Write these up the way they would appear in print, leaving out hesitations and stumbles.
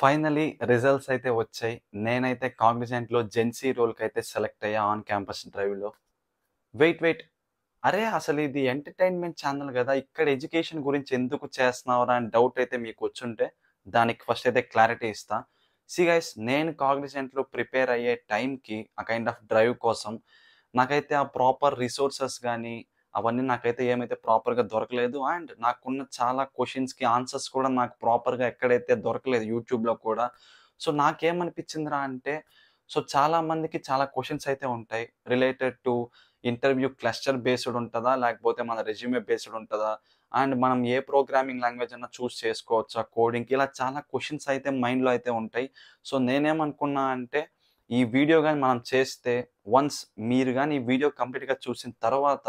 Finally results అయితే వచ్చాయి. నేనైతే కాగ్నిజెంట్‌లో జెన్‌సీ రోల్‌కైతే సెలెక్ట్ అయ్యా ఆన్ క్యాంపస్ డ్రైవ్‌లో. వెయిట్. అరే! అసలిది ఎంటర్‌టైన్‌మెంట్ ఛానెల్ గదా! ఇక్కడ ఎడ్యుకేషన్ గురించి ఎందుకు చేస్తున్నావురా అని డౌట్ అయితే మీకొచ్చుంటే, దానికి ఫస్ట్ అయితే క్లారిటీ ఇస్తా. గైస్ నేను కాగ్నిజెంట్‌లో ప్రిపేర్ అయ్యే టైంకి ఆ కైండ్ ఆఫ్ డ్రైవ్ కోసం నాకైతే ఆ ప్రాపర్ రిసోర్సెస్ గానీ, అవన్నీ నాకైతే ఏమైతే ప్రాపర్‌గా దొరకలేదు. అండ్ నాకున్న చాలా క్వెషన్స్‌కి ఆన్సర్స్ కూడా నాకు ప్రాపర్‌గా ఎక్కడైతే దొరకలేదు యూట్యూబ్‌లో కూడా. సో, నాకేమనిపించిందిరా అంటే, చాలా మందికి చాలా క్వెషన్స్ అయితే ఉంటాయి. Related to interview cluster based ఉంటదా? లేకపోతే మన రెజ్యూమే బేస్డ్ ఉంటదా? అండ్ మనం ఏ ప్రోగ్రామింగ్ లాంగ్వేజ్ అన్నా చూజ్ చేసుకోవచ్చా? కోడింగ్‌కి ఇలా చాలా క్వెషన్స్ అయితే మైండ్‌లో అయితే ఉంటాయి. సో, నేనేమనుకున్నా అంటే ఈ వీడియో గాని మనం చేస్తే వన్స్ మీరు గాని ఈ వీడియో కంప్లీట్‌గా చూసిన తర్వాత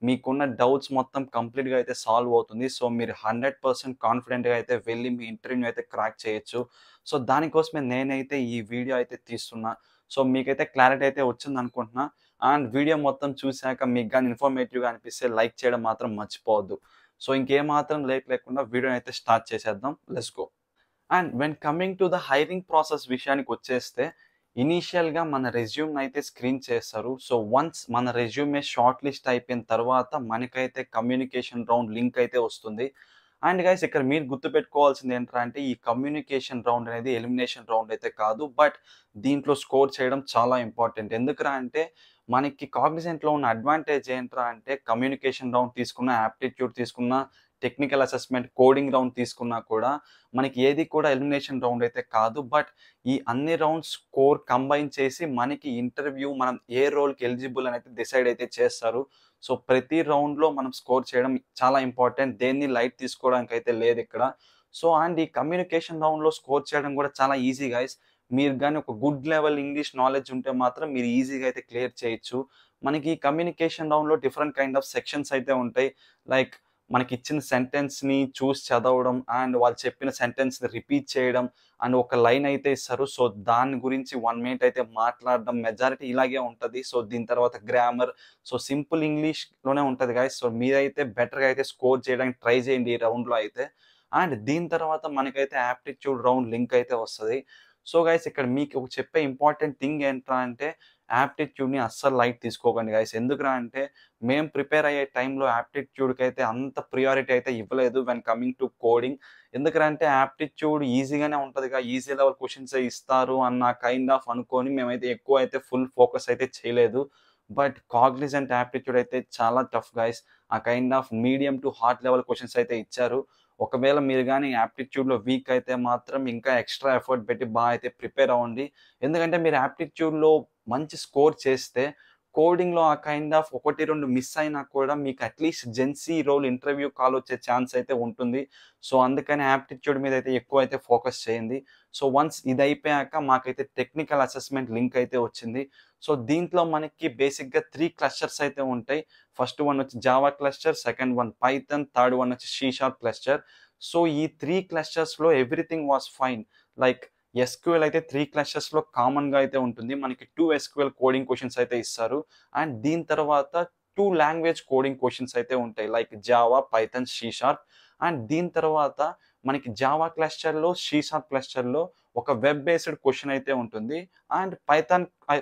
మీకున్న డౌట్స్ మొత్తం కంప్లీట్‌గా అయితే సాల్వ్ అవుతుంది. సో, మీరు 100% కాన్ఫిడెంట్‌గా అయితే వెళ్లి మీ ఇంటర్వ్యూని అయితే క్రాక్ చేయొచ్చు. సో, దానికోసమే నేనైతే ఈ వీడియో అయితే తీస్తున్నా. సో, మీకైతే క్లారిటీ అయితే వచ్చిందనుకుంటున్నా. అండ్ వీడియో మొత్తం చూసాక మీకు గాని ఇన్ఫర్మేటివ్‌గా అనిపిస్తే లైక్ చేయడం మాత్రం మర్చిపోవద్దు. సో, ఇంకేమాత్రం లేట్ లేకుండా వీడియోనైతే స్టార్ట్ చేసేద్దాం. Let's go. And when coming to the hiring process విషయానికొచ్చేస్తే, ఇనీషియల్‌గా మన రెజ్యూమ్‌నయితే స్క్రీన్ చేస్తారు. సో, వన్స్ మన రెజ్యూమే షార్ట్ లిస్ట్ అయిపోయిన తర్వాత మనకైతే కమ్యూనికేషన్ రౌండ్ లింక్ అయితే వస్తుంది. అండ్ గైస్ ఇక్కడ మీరు గుర్తుపెట్టుకోవాల్సింది ఏంట్రా అంటే, ఈ కమ్యూనికేషన్ రౌండ్ అనేది ఎలిమినేషన్ రౌండ్ అయితే కాదు. బట్ దీంట్లో స్కోర్ చేయడం చాలా ఇంపార్టెంట్. ఎందుకురా అంటే, మనకి కాగ్నిజెంట్‌లో ఉన్న అడ్వాంటేజ్ ఏంట్రా అంటే, కమ్యూనికేషన్ రౌండ్ తీసుకున్న, యాప్టిట్యూడ్ తీసుకున్న, టెక్నికల్ అసెస్మెంట్, కోడింగ్ రౌండ్ తీసుకున్నా కూడా మనకి ఏది కూడా ఎలిమినేషన్ రౌండ్ అయితే కాదు. బట్ ఈ అన్ని రౌండ్స్ స్కోర్ కంబైన్ చేసి మనకి ఇంటర్వ్యూ మనం ఏ రోల్‌కి ఎలిజిబుల్ అని అయితే డిసైడ్ అయితే చేస్తారు. సో, ప్రతి రౌండ్‌లో మనం స్కోర్ చేయడం చాలా ఇంపార్టెంట్. దేన్ని లైట్ తీసుకోవడానికైతే లేదిక్కడ. సో, అండ్ ఈ కమ్యూనికేషన్ రౌండ్‌లో స్కోర్ చేయడం కూడా చాలా ఈజీ గైస్. మీరు గాని ఒక గుడ్ లెవెల్ ఇంగ్లీష్ నాలెడ్జ్ ఉంటే మాత్రం మీరు ఈజీగా అయితే క్లియర్ చేయొచ్చు. మనకి కమ్యూనికేషన్ రౌండ్‌లో డిఫరెంట్ కైండ్ ఆఫ్ సెక్షన్స్ అయితే ఉంటాయి. లైక్ మనకిచ్చిన సెంటెన్స్‌ని చూసి చదవడం అండ్ వాళ్ళు చెప్పిన సెంటెన్స్‌ని రిపీట్ చేయడం అండ్ ఒక లైన్ అయితే ఇస్తారు. సో, దాని గురించి 1 మినిట్ అయితే మాట్లాడడం మెజారిటీ ఇలాగే ఉంటది. సో, దీని తర్వాత గ్రామర్ సింపుల్ ఇంగ్లీష్‌లోనే ఉంటది గైస్. సో, మీరైతే బెటర్‌గా అయితే స్కోర్ చేయడానికి ట్రై చేయండి ఈ రౌండ్‌లో అయితే. అండ్ దీని తర్వాత మనకైతే యాప్టిట్యూడ్ రౌండ్ లింక్ అయితే వస్తది. సో, గైస్ ఇక్కడ మీకు చెప్పే ఇంపార్టెంట్ థింగ్ ఏంట్రా అంటే యాప్టిట్యూడ్‌ని అస్సలు లైట్ తీసుకోకండి గైస్. ఎందుకురా అంటే మేము ప్రిపేర్ అయ్యే టైంలో యాప్టిట్యూడ్‌కైతే అంత ప్రియారిటీ అయితే ఇవ్వలేదు వెన్ కమింగ్ టు కోడింగ్. ఎందుకంటే యాప్టిట్యూడ్ ఈజీగానే ఉంటదిగా, ఈజీ లెవెల్ క్వెషన్సే ఇస్తారు అన్న కైండ్ ఆఫ్ అనుకోని మేమైతే ఎక్కువ అయితే ఫుల్ ఫోకస్ అయితే చేయలేదు. బట్ కాగ్నిజెంట్ యాప్టిట్యూడ్ అయితే చాలా టఫ్ గైస్. ఆ kind of medium to hard level questions అయితే ఇచ్చారు. ఒకవేళ మీరు గాని యాప్టిట్యూడ్‌లో వీక్ అయితే మాత్రం ఇంకా ఎక్స్‌ట్రా ఎఫర్ట్ పెట్టి అయితే ప్రిపేర్ అవ్వండి. ఎందుకంటే మీరు యాప్టిట్యూడ్‌లో మంచి స్కోర్ చేస్తే కోడింగ్‌లో ఆ కైండ్ ఆఫ్ 1, 2 మిస్ అయినా కూడా మీకు at least GenC role interview call వచ్చే ఛాన్స్ అయితే ఉంటుంది. సో, అందుకని యాప్టిట్యూడ్ మీద అయితే ఎక్కువైతే ఫోకస్ చేయండి. సో, వన్స్ ఇదయిపోయాక మాకైతే టెక్నికల్ అసెస్మెంట్ లింక్ అయితే వచ్చింది. సో, దీంట్లో మనకి బేసిక్‌గా 3 క్లస్టర్స్ అయితే ఉంటాయి. ఫస్ట్ వన్ వచ్చి Java cluster, second one Python, third one వచ్చి సి షార్ప్ క్లస్టర్. సో, ఈ 3 క్లస్టర్స్‌లో everything was fine. Like SQL అయితే 3 క్లస్టర్స్‌లో కామన్‌గా అయితే ఉంటుంది. మనకి 2 ఎస్‌క్యూఎల్ కోడింగ్ క్వెషన్స్ అయితే ఇస్తారు. అండ్ దీని తర్వాత 2 లాంగ్వేజ్ కోడింగ్ క్వెషన్స్ అయితే ఉంటాయి. Like Java, Python, C sharp. And దీని తర్వాత మనకి జావా క్లస్టర్‌లో, సి షార్ప్ క్లస్టర్‌లో ఒక వెబ్ బేస్డ్ క్వెషన్ అయితే ఉంటుంది. అండ్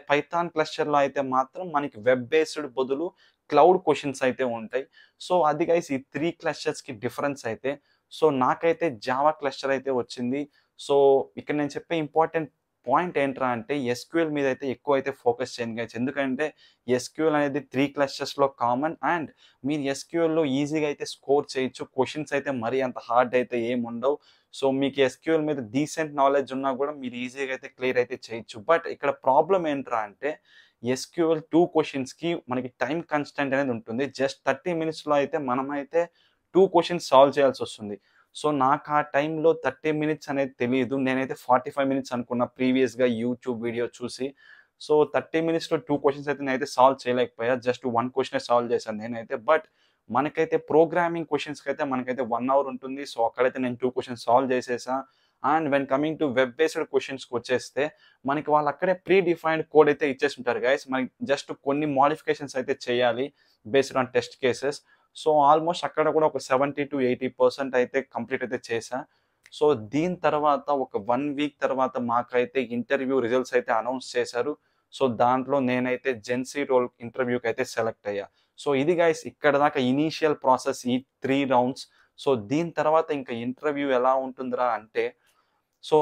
పైథాన్ క్లస్టర్‌లో అయితే మాత్రం మనకి వెబ్ బేస్డ్ బదులు క్లౌడ్ క్వెషన్స్ అయితే ఉంటాయి. సో, అది గైస్ ఈ 3 క్లస్టర్స్‌కి డిఫరెన్స్ అయితే. సో, నాకైతే జావా క్లస్టర్ అయితే వచ్చింది. సో, ఇక్కడ నేను చెప్పే ఇంపార్టెంట్ పాయింట్ ఏంట్రా అంటే ఎస్‌క్యూఎల్ మీద అయితే ఎక్కువైతే ఫోకస్ చేయండి గైస్. ఎందుకంటే ఎస్‌క్యూఎల్ అనేది 3 క్లస్టర్స్‌లో కామన్ అండ్ మీరు ఎస్‌క్యూఎల్‌లో ఈజీగా అయితే స్కోర్ చేయొచ్చు. క్వెషన్స్ అయితే మరీ అంత హార్డ్ అయితే ఏముండవు. సో, మీకు ఎస్‌క్యూఎల్ మీద డీసెంట్ నాలెడ్జ్ ఉన్నా కూడా మీరు ఈజీగా అయితే క్లియర్ అయితే చేయొచ్చు. బట్ ఇక్కడ ప్రాబ్లమ్ ఏంట్రా అంటే ఎస్‌క్యూఎల్ 2 క్వెషన్స్‌కి మనకి టైమ్ కన్‌స్ట్రెయింట్ అనేది ఉంటుంది. జస్ట్ 30 మినిట్స్‌లో అయితే మనమైతే 2 క్వెషన్స్ సాల్వ్ చేయాల్సొస్తుంది. సో, నాకు ఆ టైంలో 30 మినిట్స్ అనేది తెలీదు. నేనైతే 45 మినిట్స్ అనుకున్న ప్రీవియస్‌గా యూట్యూబ్ వీడియో చూసి. సో, 30 మినిట్స్‌లో 2 క్వెషన్స్ అయితే నేనైతే సాల్వ్ చేయలేకపోయా. జస్ట్ 1 క్వెషనే సాల్వ్ చేశాను నేనైతే. బట్ మనకైతే ప్రోగ్రామింగ్ క్వెషన్స్‌కైతే మనకైతే 1 అవర్ ఉంటుంది. సో, అక్కడైతే నేను 2 క్వెషన్స్ సాల్వ్ చేసేసా. And when coming to web based క్వెషన్స్‌కొచ్చేస్తే మనకి వాళ్ళు అక్కడే ప్రీ డిఫైన్డ్ కోడ్ అయితే ఇచ్చేసుంటారు గైస్. మనకి జస్ట్ కొన్ని మోడిఫికేషన్స్ అయితే చేయాలి based on test cases. So, almost అక్కడ కూడా ఒక 70-80% అయితే కంప్లీట్ అయితే చేశా. సో దీని తర్వాత ఒక 1 వీక్ తర్వాత మాకైతే ఇంటర్వ్యూ రిజల్ట్స్ అయితే అనౌన్స్ చేశారు. సో దాంట్లో నేనైతే జెన్సీ రోల్ ఇంటర్వ్యూకి అయితే సెలెక్ట్ అయ్యా. సో ఇది గైస్ ఇక్కడ దాకా ఇనీషియల్ ప్రాసెస్ ఈ 3 రౌండ్స్. సో దీని తర్వాత ఇంకా ఇంటర్వ్యూ ఎలా ఉంటుందిరా అంటే, సో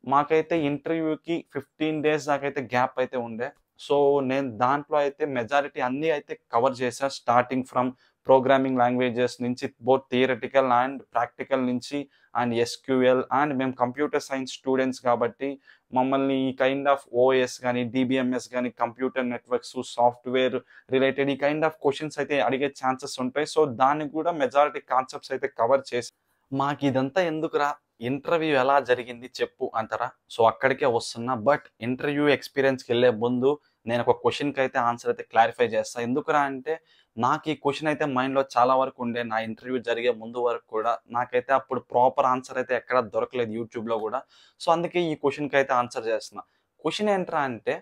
మాకైతే ఇంటర్వ్యూకి 15 డేస్ దాకైతే గ్యాప్ అయితే ఉండే. సో నేను దాంట్లో అయితే మెజారిటీ అన్నీ అయితే కవర్ చేశా. స్టార్టింగ్ ఫ్రమ్ ప్రోగ్రామింగ్ లాంగ్వేజెస్ నుంచి బోత్ థియరిటికల్ అండ్ ప్రాక్టికల్ నుంచి అండ్ ఎస్‌క్యూఎల్ అండ్ మేము కంప్యూటర్ సైన్స్ స్టూడెంట్స్ కాబట్టి మమ్మల్ని ఈ కైండ్ ఆఫ్ ఓఎస్ గాని, డీబీఎంఎస్ గాని, కంప్యూటర్ నెట్వర్క్స్, సాఫ్ట్‌వేర్ రిలేటెడ్ ఈ కైండ్ ఆఫ్ క్వెషన్స్ అయితే అడిగే ఛాన్సెస్ ఉంటాయి. సో దానికి కూడా మెజారిటీ కాన్సెప్ట్స్ అయితే కవర్ చేసి మాకిదంతా ఎందుకురా? ఇంటర్వ్యూ ఎలా జరిగింది చెప్పు అంటారా? సో అక్కడికే వస్తున్నా. బట్ ఇంటర్వ్యూ ఎక్స్‌పీరియన్స్‌కెళ్ళే ముందు నేనొక క్వెషన్‌కైతే ఆన్సర్ అయితే క్లారిఫై చేస్తా. ఎందుకురా అంటే, నాకీ క్వెషన్ అయితే మైండ్‌లో చాలా వరకు ఉండే. నా ఇంటర్వ్యూ జరిగే ముందు వరకు కూడా. నాకైతే అప్పుడు ప్రాపర్ ఆన్సర్ అయితే ఎక్కడ దొరకలేదు యూట్యూబ్‌లో గూడా. సో అందుకే ఈ క్వెషన్‌కైతే ఆన్సర్ చేస్తున్నా. క్వెషన్ ఏంట్రా అంటే,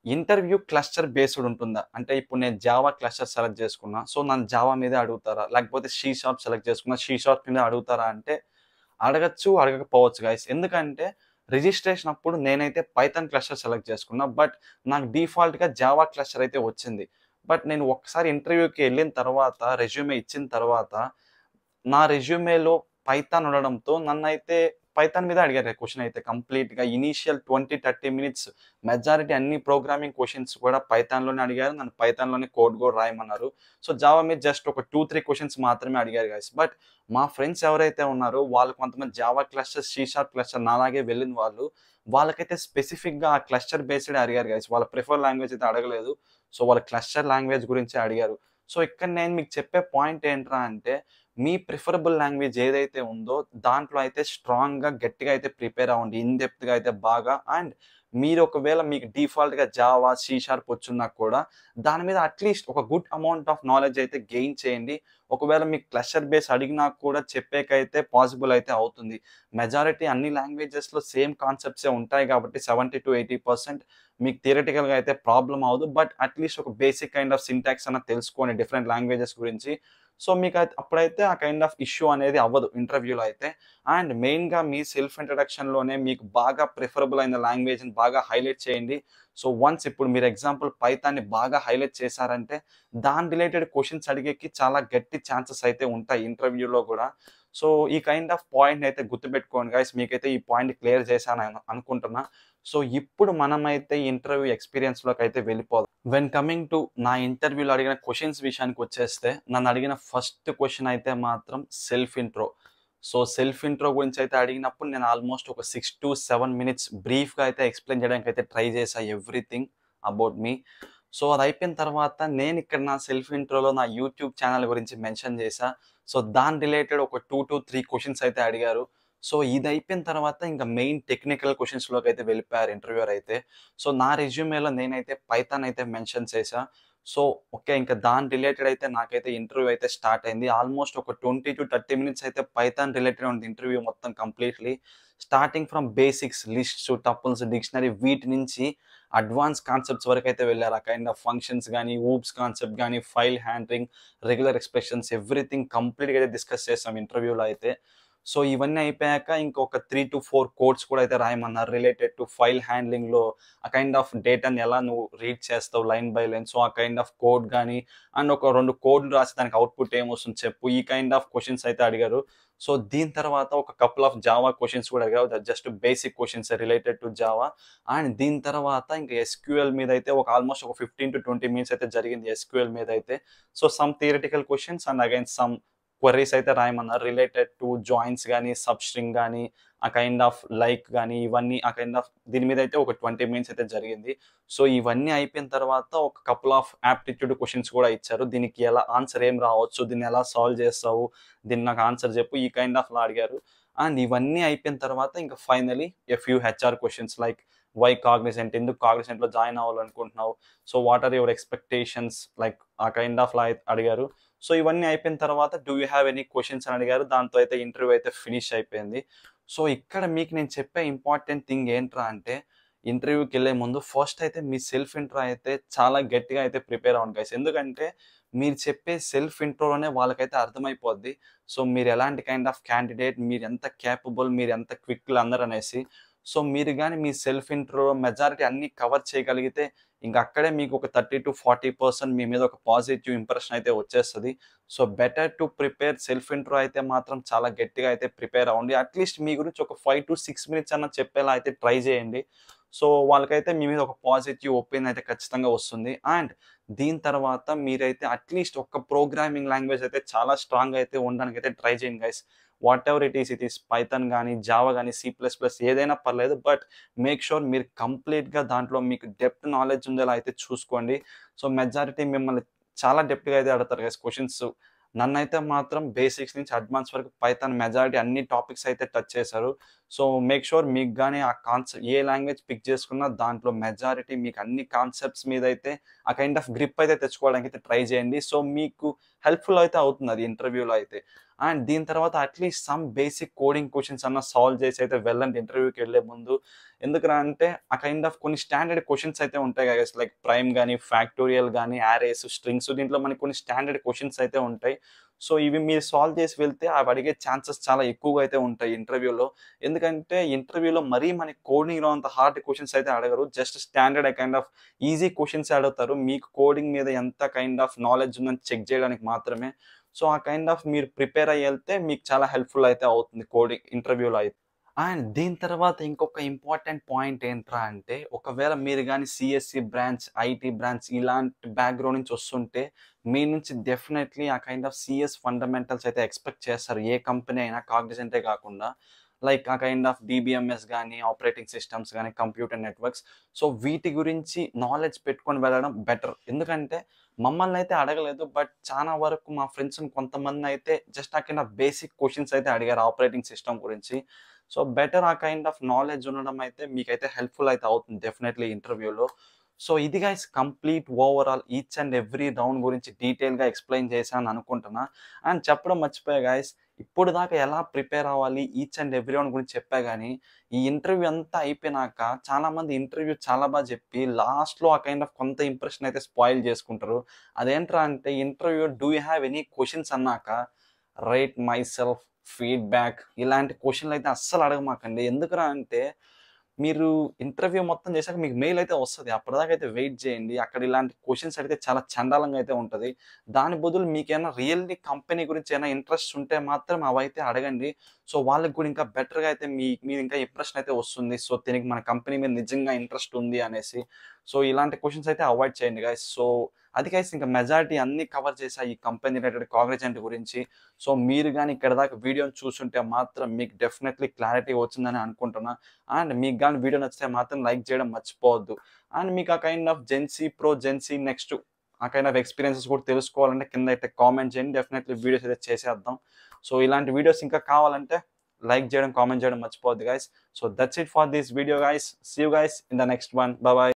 ఇంటర్వ్యూ క్లస్టర్ బేస్డ్ ఉంటుందా? అంటే ఇప్పుడు నేను జావా క్లస్టర్ సెలెక్ట్ చేసుకున్నా. సో నన్ను జావా మీదే అడుగుతారా? లేకపోతే సి షార్ప్ సెలెక్ట్ చేసుకున్నా, సి షార్ప్ మీద అడుగుతారా అంటే, అడగొచ్చు, అడగకపోవచ్చు గైస్. ఎందుకంటే రిజిస్ట్రేషన్ అప్పుడు నేనైతే పైథాన్ క్లస్టర్ సెలెక్ట్ చేసుకున్నా. బట్ నాకు డిఫాల్ట్‌గా జావా క్లస్టర్ అయితే వచ్చింది. బట్ నేను ఒక్కసారి ఇంటర్వ్యూకి ఎళ్ళిన తర్వాత, రెజ్యూమే ఇచ్చిన తర్వాత, నా రెజ్యూమేలో పైథాన్ ఉండడంతో నన్నైతే పైథాన్ మీద అడిగారు క్వెషన్ అయితే కంప్లీట్‌గా. ఇనీషియల్ 20, 30 మినిట్స్ మెజారిటీ అన్ని ప్రోగ్రామింగ్ క్వెషన్స్ కూడా పైథాన్‌లోనే అడిగారు. నన్ను పైథాన్‌లోనే కోడ్ కూడా రాయమన్నారు. సో జావా మీద జస్ట్ ఒక 2, 3 క్వెషన్స్ మాత్రమే అడిగారు గైస్. బట్ మా ఫ్రెండ్స్ ఎవరైతే ఉన్నారో వాళ్ళు కొంతమంది Java cluster, C sharp cluster నాలాగే వెళ్ళిన వాళ్ళు, వాళ్ళకైతే స్పెసిఫిక్‌గా ఆ క్లస్టర్ బేస్డే అడిగారు గైస్. వాళ్ళ ప్రిఫర్ లాంగ్వేజ్ అయితే అడగలేదు. సో వాళ్ళ క్లస్టర్ లాంగ్వేజ్ గురించే అడిగారు. సో ఇక్కడ నేను మీకు చెప్పే పాయింట్ ఏంట్రా అంటే, మీ ప్రిఫరబుల్ లాంగ్వేజ్ ఏదైతే ఉందో దాంట్లో అయితే స్ట్రాంగ్‌గా, గట్టిగా అయితే ప్రిపేర్ అవ్వండి. ఇన్ డెప్త్‌గా అయితే బాగా. అండ్ మీరు ఒకవేళ మీకు డిఫాల్ట్‌గా జావా, సి షార్ప్ వచ్చున్నా కూడా దాని మీద అట్‌లీస్ట్ ఒక గుడ్ అమౌంట్ ఆఫ్ నాలెడ్జ్ అయితే గెయిన్ చేయండి. ఒకవేళ మీకు క్లస్టర్ బేస్ అడిగినా కూడా చెప్పేకైతే పాసిబుల్ అయితే అవుతుంది. మెజారిటీ అన్ని లాంగ్వేజెస్‌లో సేమ్ కాన్సెప్ట్సే ఉంటాయి కాబట్టి 70-80% మీకు థియరిటికల్‌గా అయితే ప్రాబ్లమ్ అవ్వదు. బట్ అట్‌లీస్ట్ ఒక బేసిక్ కైండ్ ఆఫ్ సింటాక్స్ అన్నా తెలుసుకోండి డిఫరెంట్ లాంగ్వేజెస్ గురించి. సో మీకైతే అప్పుడైతే ఆ కైండ్ ఆఫ్ ఇష్యూ అనేది అవ్వదు ఇంటర్వ్యూలో అయితే. అండ్ మెయిన్‌గా మీ సెల్ఫ్ ఇంట్రడక్షన్‌లోనే మీకు బాగా ప్రిఫరబుల్ అయిన లాంగ్వేజ్‌ని బాగా హైలైట్ చేయండి. సో వన్స్ ఇప్పుడు మీరు ఎగ్జాంపుల్ పైథాన్‌ని బాగా హైలైట్ చేశారంటే, దాని రిలేటెడ్ క్వెషన్స్ అడిగేకి చాలా గట్టి ఛాన్సెస్ అయితే ఉంటాయి ఇంటర్వ్యూలో గూడా. సో ఈ కైండ్ ఆఫ్ పాయింట్‌ని అయితే గుర్తుపెట్టుకోండి గైస్. మీకైతే ఈ పాయింట్ క్లియర్ చేశానని అనుకుంటున్నా. సో ఇప్పుడు మనమైతే ఇంటర్వ్యూ ఎక్స్‌పీరియన్స్‌లోకైతే వెళ్ళిపోదాం. వెన్ కమింగ్ టు నా ఇంటర్వ్యూలో అడిగిన క్వెషన్స్ విషయానికొచ్చేస్తే, నన్ను అడిగిన ఫస్ట్ క్వెషన్ అయితే మాత్రం self intro. So self intro గురించి అయితే అడిగినప్పుడు నేను ఆల్మోస్ట్ ఒక 6-7 మినిట్స్ బ్రీఫ్‌గా అయితే ఎక్స్‌ప్లెయిన్ చేయడానికైతే ట్రై చేశా ఎవ్రీథింగ్ అబౌట్ మీ. సో అదయిపోయిన తర్వాత నేనిక్కడ నా సెల్ఫ్ ఇంట్రోలో నా యూట్యూబ్ ఛానెల్ గురించి మెన్షన్ చేశా. సో దాని రిలేటెడ్ ఒక 2-3 క్వెషన్స్ అయితే అడిగారు. సో ఇదయిపోయిన తర్వాత ఇంకా మెయిన్ టెక్నికల్ క్వెషన్స్‌లోకైతే వెళ్ళిపోయారు ఇంటర్వ్యూయర్ అయితే. సో నా రెజ్యూమేలో నేనైతే పైథాన్ అయితే మెన్షన్ చేశా. So okay. ఇంకా దాని రిలేటెడ్ అయితే నాకైతే ఇంటర్వ్యూ అయితే స్టార్ట్ అయింది. ఆల్మోస్ట్ ఒక 20-30 మినిట్స్ అయితే పైథాన్ రిలేటెడ్ ఉంది ఇంటర్వ్యూ మొత్తం completely. Starting from basics, lists, tuples, dictionary వీటి నుంచి అడ్వాన్స్ కాన్సెప్ట్స్ వరకైతే వెళ్లారు. ఆ కైండ్ ఆఫ్ ఫంక్షన్స్ గాని, ఊప్స్ కాన్సెప్ట్ గాని, file handling, regular expressions everything కంప్లీట్‌గా అయితే డిస్కస్ చేసాం ఇంటర్వ్యూలో అయితే. సో ఇవన్నీ అయిపోయాక ఇంకొక 3-4 కోడ్స్ కూడా అయితే రాయమన్నారు రిలేటెడ్ టు ఫైల్ హ్యాండ్లింగ్‌లో ఆ కైండ్ ఆఫ్ డేటాని ఎలా నువ్వు రీడ్ చేస్తావు లైన్ బై లైన్. సో ఆ కైండ్ ఆఫ్ కోడ్ గాని అండ్ ఒక 2 కోడ్‌లు రాసి దానికి అవుట్‌పుట్ ఏమొస్తుంది చెప్పు. ఈ కైండ్ ఆఫ్ క్వెషన్స్ అయితే అడిగారు. సో దీని తర్వాత ఒక కపుల్ ఆఫ్ జావా క్వెషన్స్ కూడా అడిగారు. Just basic questions related to Java. And దీని తర్వాత ఇంక ఎస్‌క్యూఎల్ మీద అయితే ఒక ఆల్మోస్ట్ ఒక 15-20 మినిట్స్ అయితే జరిగింది ఎస్‌క్యూఎల్ మీద అయితే. So some theoretical questions and again some queries అయితే రాయమన్నారు. రిలేటెడ్ టు జాయిన్స్ గాని, సబ్ స్ట్రింగ్ గాని, ఆ కైండ్ ఆఫ్ లైక్ గాని, ఇవన్నీ ఆ కైండ్ ఆఫ్ దీని మీద అయితే ఒక 20 మినిట్స్ అయితే జరిగింది. సో ఇవన్నీ అయిపోయిన తర్వాత ఒక కపుల్ ఆఫ్ యాప్టిట్యూడ్ క్వెషన్స్ కూడా ఇచ్చారు. దీనికి ఎలా ఆన్సర్ ఏం రావచ్చు? దీన్ని ఎలా సాల్వ్ చేస్తావు? దీనికి నాకు ఆన్సర్ చెప్పు. ఈ కైండ్ ఆఫ్‌లా అడిగారు. అండ్ ఇవన్నీ అయిపోయిన తర్వాత ఇంకా finally a few HR questions like why Cognizant? ఎందుకు కాగ్నిజెంట్‌లో జాయిన్ అవ్వాలనుకుంటున్నావు? So what are your expectations? Like ఆ కైండ్ ఆఫ్‌లా అడిగారు. సో ఇవన్నీ అయిపోయిన తర్వాత do you have any questions అని అడిగారు. దాంతో అయితే ఇంటర్వ్యూ అయితే ఫినిష్ అయిపోయింది. సో ఇక్కడ మీకు నేను చెప్పే ఇంపార్టెంట్ థింగ్ ఏంట్రా అంటే, ఇంటర్వ్యూకెళ్ళే ముందు ఫస్ట్ అయితే మీ సెల్ఫ్ ఇంట్రో అయితే చాలా గట్టిగా అయితే ప్రిపేర్ అవ్వండి గైస్. ఎందుకంటే మీరు చెప్పే సెల్ఫ్ ఇంట్రోలోనే వాళ్ళకైతే అర్థమైపోద్ది. సో, మీరు ఎలాంటి కైండ్ ఆఫ్ క్యాండిడేట్, మీరు ఎంత కేపబుల్, మీరు ఎంత క్విక్ లెర్నర్ అనేసి. సో, మీరు గాని మీ సెల్ఫ్ ఇంట్రో మెజారిటీ అన్నీ కవర్ చేయగలిగితే ఇంక అక్కడే మీకు ఒక 30-40% మీ మీద ఒక పాజిటివ్ ఇంప్రెషన్ అయితే వచ్చేస్తది. So, better to prepare self intro అయితే మాత్రం చాలా గట్టిగా అయితే ప్రిపేర్ అవ్వండి. అట్‌లీస్ట్ మీ గురించి ఒక 5-6 మినిట్స్ అన్నా చెప్పేలా అయితే ట్రై చేయండి. సో, వాళ్ళకైతే మీ మీద ఒక పాజిటివ్ ఒపీనియన్ అయితే ఖచ్చితంగా వస్తుంది. అండ్ దీని తర్వాత మీరైతే అట్‌లీస్ట్ ఒక ప్రోగ్రామింగ్ లాంగ్వేజ్ అయితే చాలా స్ట్రాంగ్‌గా అయితే ఉండడానికైతే ట్రై చేయండి guys. Whatever it is Python గానీ, జావా గానీ, సి ప్లస్ ప్లస్ ఏదైనా పర్లేదు. బట్ మేక్ ష్యూర్ మీరు కంప్లీట్‌గా దాంట్లో మీకు డెప్త్ నాలెడ్జ్ ఉండేలా అయితే చూసుకోండి. సో, మెజారిటీ మిమ్మల్ని చాలా డెప్త్‌గా అయితే అడుగుతారు గైస్ క్వెషన్స్. నన్నైతే మాత్రం బేసిక్స్ నుంచి అడ్వాన్స్ వరకు పైథాన్ మెజారిటీ అన్ని టాపిక్స్ అయితే టచ్ చేశారు. సో, మేక్ ష్యూర్ మీకు గాని ఆ ఏ లాంగ్వేజ్ పిక్ చేసుకున్నా దాంట్లో మెజారిటీ మీకు అన్ని కాన్సెప్ట్స్ మీదైతే ఆ కైండ్ ఆఫ్ గ్రిప్ అయితే తెచ్చుకోవడానికి అయితే ట్రై చేయండి. సో, మీకు హెల్ప్‌ఫుల్ అయితే అవుతుంది అది ఇంటర్వ్యూలో అయితే. అండ్ దీని తర్వాత at least some basic coding questions అన్నా సాల్వ్ చేసి అయితే వెళ్ళండి ఇంటర్వ్యూకెళ్ళే ముందు. ఎందుకురా అంటే ఆ కైండ్ ఆఫ్ కొన్ని స్టాండర్డ్ క్వెషన్స్ అయితే ఉంటాయి గైస్. లైక్ ప్రైమ్ గాని, ఫ్యాక్టోరియల్ గాని, యారేస్, స్ట్రింగ్స్ దీంట్లో మనకి కొన్ని స్టాండర్డ్ క్వెషన్స్ అయితే ఉంటాయి. సో, ఇవి మీరు సాల్వ్ చేసి వెళ్తే అవి అడిగే ఛాన్సెస్ చాలా ఎక్కువగా అయితే ఉంటాయి ఇంటర్వ్యూలో. ఎందుకంటే ఇంటర్వ్యూలో మరీ మనకి కోడింగ్‌లో అంత హార్డ్ క్వెషన్స్ అయితే అడగరు. Just standard kind off easy questions అడుగుతారు. మీకు కోడింగ్ మీద ఎంత కైండ్ ఆఫ్ నాలెడ్జ్ ఉందని చెక్ చేయడానికి మాత్రమే. సో, ఆ కైండ్ ఆఫ్ మీరు ప్రిపేర్ అయ్యి ఎళ్తే మీకు చాలా హెల్ప్‌ఫుల్ అయితే అవుతుంది కోడింగ్ ఇంటర్వ్యూలో అయితే. అండ్ దీని తర్వాత ఇంకొక ఇంపార్టెంట్ పాయింట్ ఏంట్రా అంటే, ఒకవేళ మీరు గాని సీఎస్‌సి బ్రాంచ్, ఐటీ బ్రాంచ్ ఇలాంటి బ్యాక్‌గ్రౌండ్ నుంచి వస్తుంటే, మీ నుంచి డెఫినైట్‌లీ ఆ కైండ్ ఆఫ్ సీఎస్ ఫండమెంటల్స్ అయితే ఎక్స్‌పెక్ట్ చేస్తారు. ఏ కంపెనీ అయినా కాగ్నిజెంటే కాకుండా. లైక్ ఆ కైండ్ ఆఫ్ డీబీఎంఎస్ గాని, ఆపరేటింగ్ సిస్టమ్స్ గాని, కంప్యూటర్ నెట్వర్క్స్. సో, వీటి గురించి నాలెడ్జ్ పెట్టుకొని వెళ్ళడం బెటర్. ఎందుకంటే మమ్మల్నయితే అడగలేదు. బట్ చానా వరకు మా ఫ్రెండ్స్‌ని కొంతమందినయితే జస్ట్ ఆ కైండ్ ఆఫ్ బేసిక్ క్వెషన్స్ అయితే అడిగారు ఆపరేటింగ్ సిస్టమ్ గురించి. సో, బెటర్ ఆ కైండ్ ఆఫ్ నాలెడ్జ్ ఉండడం అయితే మీకైతే హెల్ప్‌ఫుల్ అయితే అవుతుంది డెఫినైట్‌లీ ఇంటర్వ్యూలో. సో, ఇది guys complete overall each and every round గురించి డీటెయిల్‌గా ఎక్స్‌ప్లెయిన్ చేశాను అనుకుంటున్నా. అండ్ చెప్పడం మర్చిపోయా గైస్. ఇప్పటిదాకా ఎలా ప్రిపేర్ అవ్వాలి ఈచ్ అండ్ ఎవ్రీ రౌండ్ గురించి చెప్పా గానీ, ఈ ఇంటర్వ్యూ అంతా అయిపోయినాక చాలామంది ఇంటర్వ్యూ చాలా చెప్పి లాస్ట్‌లో ఆ కైండ్ ఆఫ్ కొంత ఇంప్రెషన్ అయితే స్పాయిల్ చేసుకుంటారు. అదేంట్రా అంటే interview do you have any questions అన్నాక రేట్ మైసెల్ఫ్, ఫీడ్‌బ్యాక్ ఇలాంటి క్వెషన్‌లయితే అస్సలు అడగమాకండి. ఎందుకురా అంటే మీరు ఇంటర్వ్యూ మొత్తం చేశాక మీకు మెయిల్ అయితే వస్తది. అప్పటిదాకా అయితే వెయిట్ చేయండి. అక్కడ ఇలాంటి క్వెషన్స్ అడిగితే చాలా చండాలంగా అయితే ఉంటది. దాని బదులు మీకేమైనా రియల్లీ కంపెనీ గురించి ఏమైనా ఇంట్రెస్ట్ ఉంటే మాత్రం అవైతే అడగండి. సో, వాళ్ళకి కూడా ఇంకా బెటర్‌గా అయితే మీ మీద ఇంకా ఇంప్రెషన్ అయితే వస్తుంది. సో, దీనికి మన కంపెనీ మీద నిజంగా ఇంట్రెస్ట్ ఉంది అనేసి. సో, ఇలాంటి క్వెషన్స్ అయితే అవాయిడ్ చేయండి గైస్. సో, అది గైస్ ఇంకా మెజారిటీ అన్నీ కవర్ చేశా ఈ కంపెనీ రిలేటెడ్ కాగ్నిజెంట్ గురించి. సో, మీరు గాని ఇక్కడి దాకా వీడియోని చూసుంటే మాత్రం మీకు డెఫినైట్‌లీ క్లారిటీ వచ్చిందని అనుకుంటున్నా. అండ్ మీకు గాని వీడియో నచ్చితే మాత్రం లైక్ చేయడం మర్చిపోవద్దు. అండ్ మీకు ఆ kind of Gen Z, pro Gen Z next ఆ కైండ్ ఆఫ్ ఎక్స్‌పీరియన్సెస్ కూడా తెలుసుకోవాలంటే కింద అయితే కామెంట్ చేయండి. డెఫినైట్‌లీ వీడియోస్ అయితే చేసేద్దాం. సో, ఇలాంటి వీడియోస్ ఇంకా కావాలంటే లైక్ చేయడం, కామెంట్ చేయడం మర్చిపోవద్దు guys. So, that's it for this video guys. See you guys in the next one. Bye by.